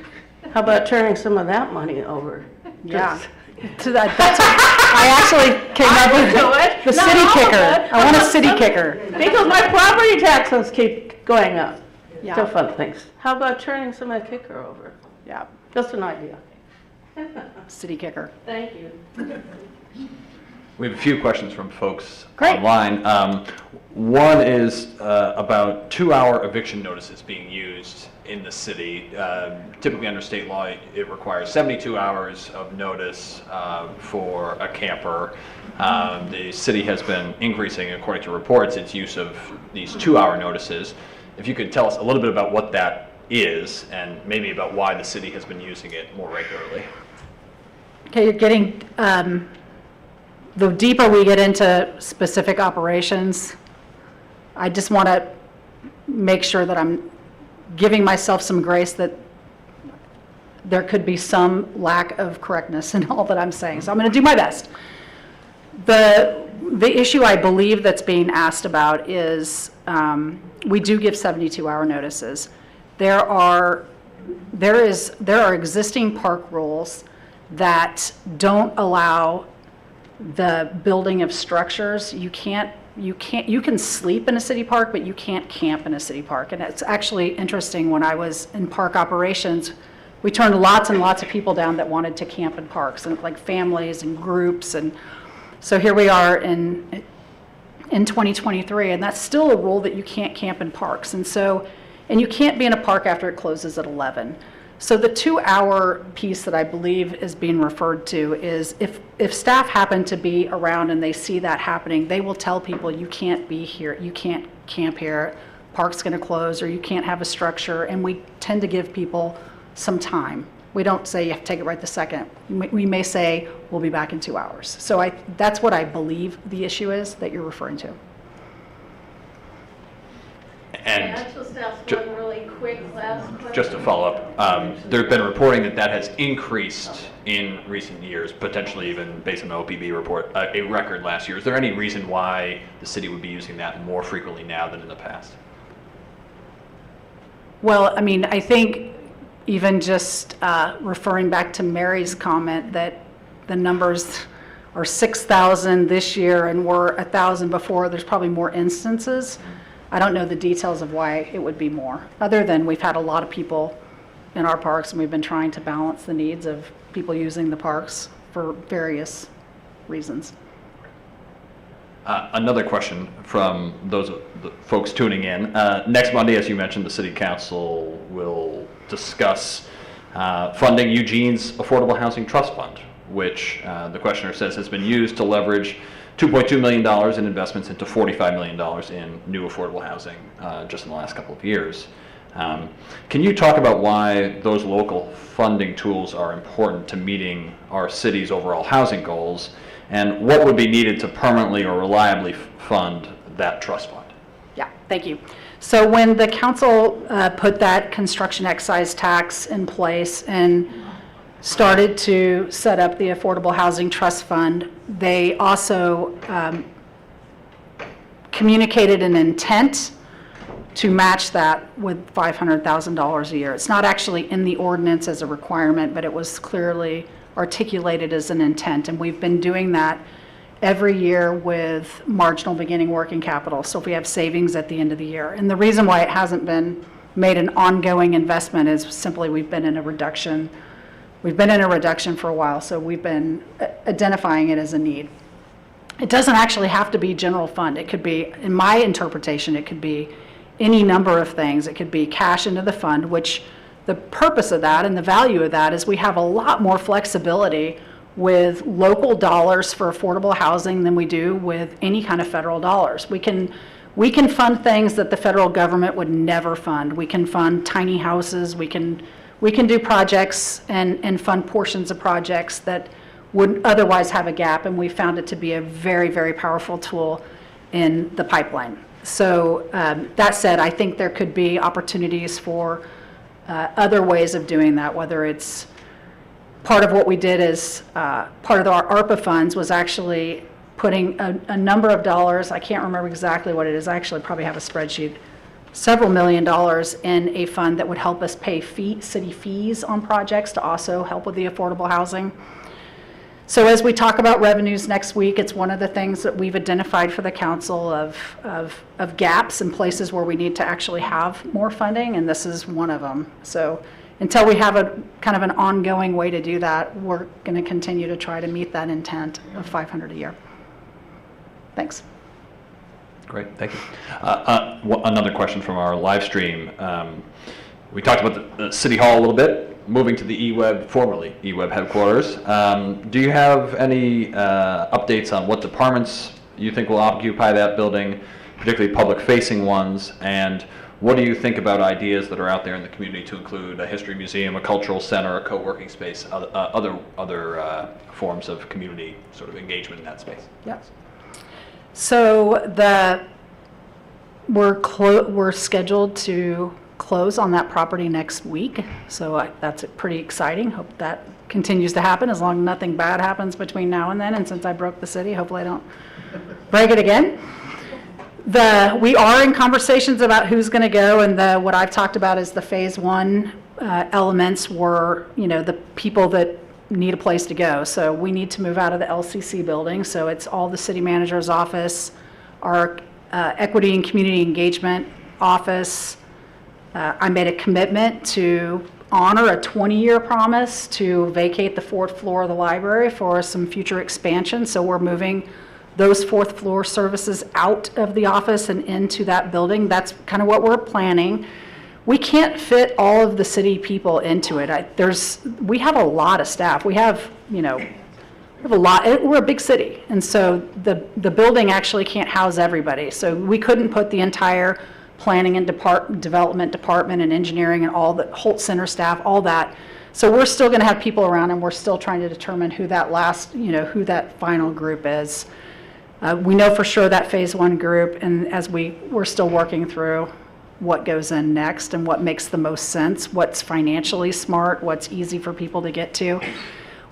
How about turning some of that money over? Yeah. Just To that, that's what, I actually came up with do it. the Not city all of kicker. it. I want a city kicker. Because my property taxes keep going up. Yeah. To fund things. How about turning some of that kicker over? Yeah, Just an idea. city kicker. Thank you. We have a few questions from folks Great. online. One is about 2-hour eviction notices being used in the city. Typically under state law, it requires 72 hours of notice for a camper. The city has been increasing, according to reports, its use of these 2-hour notices. If you could tell us a little bit about what that is and maybe about why the city has been using it more regularly. Okay, you're getting, the deeper we get into specific operations, I just want to make sure that I'm giving myself some grace that there could be some lack of correctness in all that I'm saying. So I'm going to do my best. The issue I believe that's being asked about is we do give 72-hour notices. There are existing park rules that don't allow the building of structures. You can sleep in a city park, but you can't camp in a city park. And it's actually interesting, when I was in park operations, we turned lots and lots of people down that wanted to camp in parks, and like families and groups. And so here we are in 2023, and that's still a rule that you can't camp in parks. And you can't be in a park after it closes at 11. So the 2-hour piece that I believe is being referred to is if staff happen to be around and they see that happening, they will tell people, you can't be here, you can't camp here, park's going to close, or you can't have a structure. And we tend to give people some time. We don't say you have to take it right this second. We may say we'll be back in 2 hours. So that's what I believe the issue is that you're referring to. And Can I just ask one really quick last question? just to follow up, there's been reporting that has increased in recent years, potentially even based on the OPB report, a record last year. Is there any reason why the city would be using that more frequently now than in the past? Well, I mean, I think even just referring back to Mary's comment that the numbers are 6,000 this year and were 1,000 before, there's probably more instances. I don't know the details of why it would be more, other than we've had a lot of people in our parks, and we've been trying to balance the needs of people using the parks for various reasons. Another question from those the folks tuning in. Next Monday, as you mentioned, the City Council will discuss funding Eugene's Affordable Housing Trust Fund, which the questioner says has been used to leverage $2.2 million in investments into $45 million in new affordable housing just in the last couple of years. Can you talk about why those local funding tools are important to meeting our city's overall housing goals, and what would be needed to permanently or reliably fund that trust fund? Yeah, thank you. So when the council put that construction excise tax in place and started to set up the Affordable Housing Trust Fund, they also communicated an intent to match that with $500,000 a year. It's not actually in the ordinance as a requirement, but it was clearly articulated as an intent, and we've been doing that every year with marginal beginning working capital. So if we have savings at the end of the year. And the reason why it hasn't been made an ongoing investment is simply we've been in a reduction. We've been in a reduction for a while, so we've been identifying it as a need. It doesn't actually have to be general fund. It could be, in my interpretation, it could be any number of things. It could be cash into the fund, which the purpose of that and the value of that is we have a lot more flexibility with local dollars for affordable housing than we do with any kind of federal dollars. We can fund things that the federal government would never fund. We can fund tiny houses. We can do projects and fund portions of projects that would otherwise have a gap, and we found it to be a very, very powerful tool in the pipeline. So that said, I think there could be opportunities for other ways of doing that, whether it's part of what we did is part of our ARPA funds was actually putting a number of dollars, I can't remember exactly what it is, I actually probably have a spreadsheet, several $1 million in a fund that would help us pay city fees on projects to also help with the affordable housing. So as we talk about revenues next week, it's one of the things that we've identified for the council of gaps and places where we need to actually have more funding, and this is one of them. So until we have a kind of an ongoing way to do that, we're going to continue to try to meet that intent of 500 a year. Thanks. Great, thank you. Another question from our live stream. We talked about the City Hall a little bit, moving to the eWeb, formerly eWeb headquarters. Do you have any updates on what departments you think will occupy that building, particularly public-facing ones? And what do you think about ideas that are out there in the community to include a history museum, a cultural center, a co-working space, other forms of community sort of engagement in that space? Yes. So we're scheduled to close on that property next week. So that's pretty exciting. Hope that continues to happen as long as nothing bad happens between now and then. And since I broke the city, hopefully I don't break it again. We are in conversations about who's going to go, and what I've talked about is the phase one elements were, the people that need a place to go. So we need to move out of the LCC building. So it's all the city manager's office, our equity and community engagement office. I made a commitment to honor a 20-year promise to vacate the 4th floor of the library for some future expansion. So we're moving those 4th floor services out of the office and into that building. That's kind of what we're planning. We can't fit all of the city people into it. We have a lot of staff. We have a lot. We're a big city, and so the building actually can't house everybody. So we couldn't put the entire planning and development department and engineering and all the Holt Center staff, all that. So we're still going to have people around, and we're still trying to determine who that who that final group is. We know for sure that phase one group, and as we're still working through what goes in next and what makes the most sense, what's financially smart, what's easy for people to get to.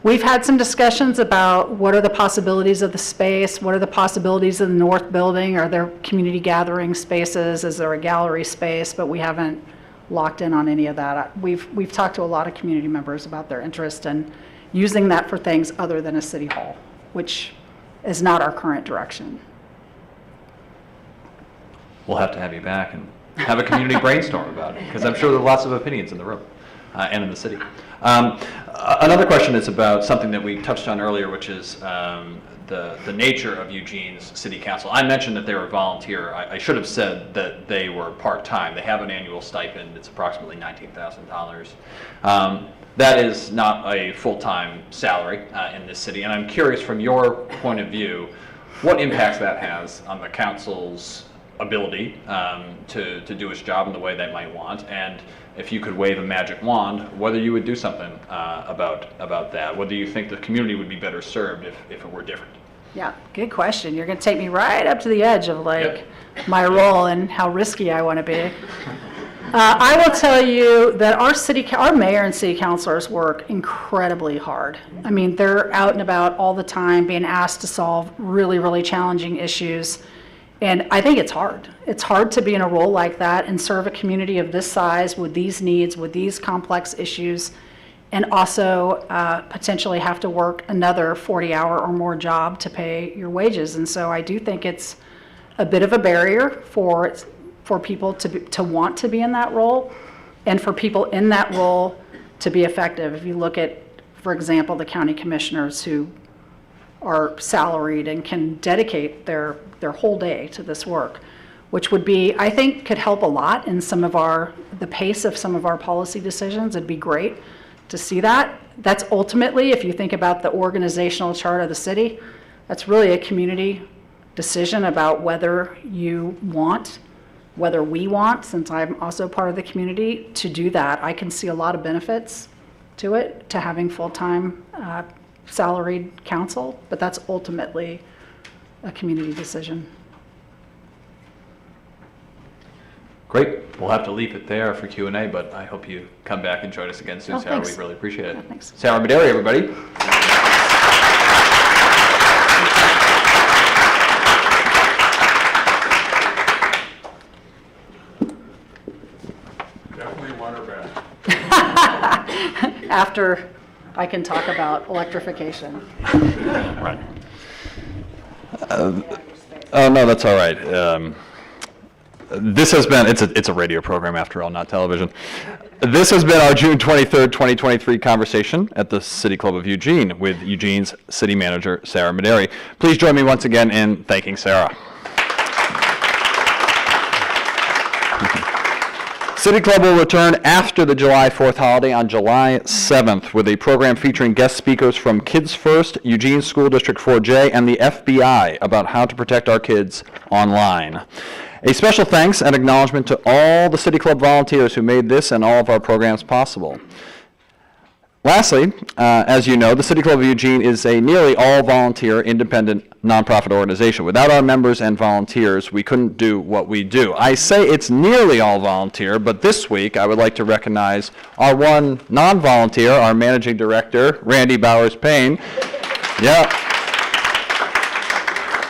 We've had some discussions about what are the possibilities of the space, what are the possibilities of the north building, are there community gathering spaces, is there a gallery space, but we haven't locked in on any of that. We've talked to a lot of community members about their interest in using that for things other than a city hall, which is not our current direction. We'll have to have you back and have a community brainstorm about it, because I'm sure there are lots of opinions in the room and in the city. Another question is about something that we touched on earlier, which is the nature of Eugene's city council. I mentioned that they were volunteer. I should have said that they were part-time. They have an annual stipend. It's approximately $19,000. That is not a full-time salary in this city, and I'm curious from your point of view, what impacts that has on the council's ability to do its job in the way they might want, and if you could wave a magic wand, whether you would do something about that, whether you think the community would be better served if it were different. Yeah, good question. You're going to take me right up to the edge of my role and how risky I want to be. I will tell you that our mayor and city councilors work incredibly hard. I mean, they're out and about all the time being asked to solve really, really challenging issues. And I think it's hard. It's hard to be in a role like that and serve a community of this size with these needs, with these complex issues, and also potentially have to work another 40-hour or more job to pay your wages. And so I do think it's a bit of a barrier for people to want to be in that role, and for people in that role to be effective. If you look at, for example, the county commissioners who are salaried and can dedicate their whole day to this work, which would be, I think, could help a lot in the pace of some of our policy decisions. It'd be great to see that. That's ultimately, if you think about the organizational chart of the city, that's really a community decision about whether we want, since I'm also part of the community, to do that. I can see a lot of benefits to it, to having full-time salaried council, but that's ultimately a community decision. Great. We'll have to leave it there for Q&A, but I hope you come back and join us again soon, Sarah. Thanks. We really appreciate it. Yeah, thanks. Sarah Medary, everybody. Definitely want her back. I can talk about electrification. Right. Oh, no, that's all right. This has been, it's a radio program after all, not television. This has been our June 23rd, 2023 conversation at the City Club of Eugene with Eugene's City Manager, Sarah Medary. Please join me once again in thanking Sarah. City Club will return after the July 4th holiday on July 7th with a program featuring guest speakers from Kids First, Eugene School District 4J, and the FBI about how to protect our kids online. A special thanks and acknowledgement to all the City Club volunteers who made this and all of our programs possible. Lastly, as you know, the City Club of Eugene is a nearly all-volunteer, independent, nonprofit organization. Without our members and volunteers, we couldn't do what we do. I say it's nearly all-volunteer, but this week I would like to recognize our one non-volunteer, our Managing Director, Randy Bowers-Payne. Yeah.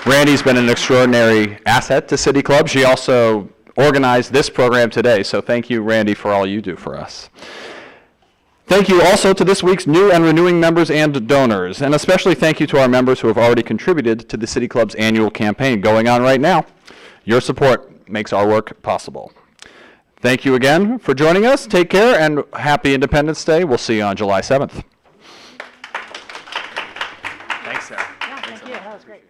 Randy's been an extraordinary asset to City Club. She also organized this program today, so thank you, Randy, for all you do for us. Thank you also to this week's new and renewing members and donors, and especially thank you to our members who have already contributed to the City Club's annual campaign going on right now. Your support makes our work possible. Thank you again for joining us. Take care and happy Independence Day. We'll see you on July 7th. Thanks, Sarah. Yeah, thank you. That was great.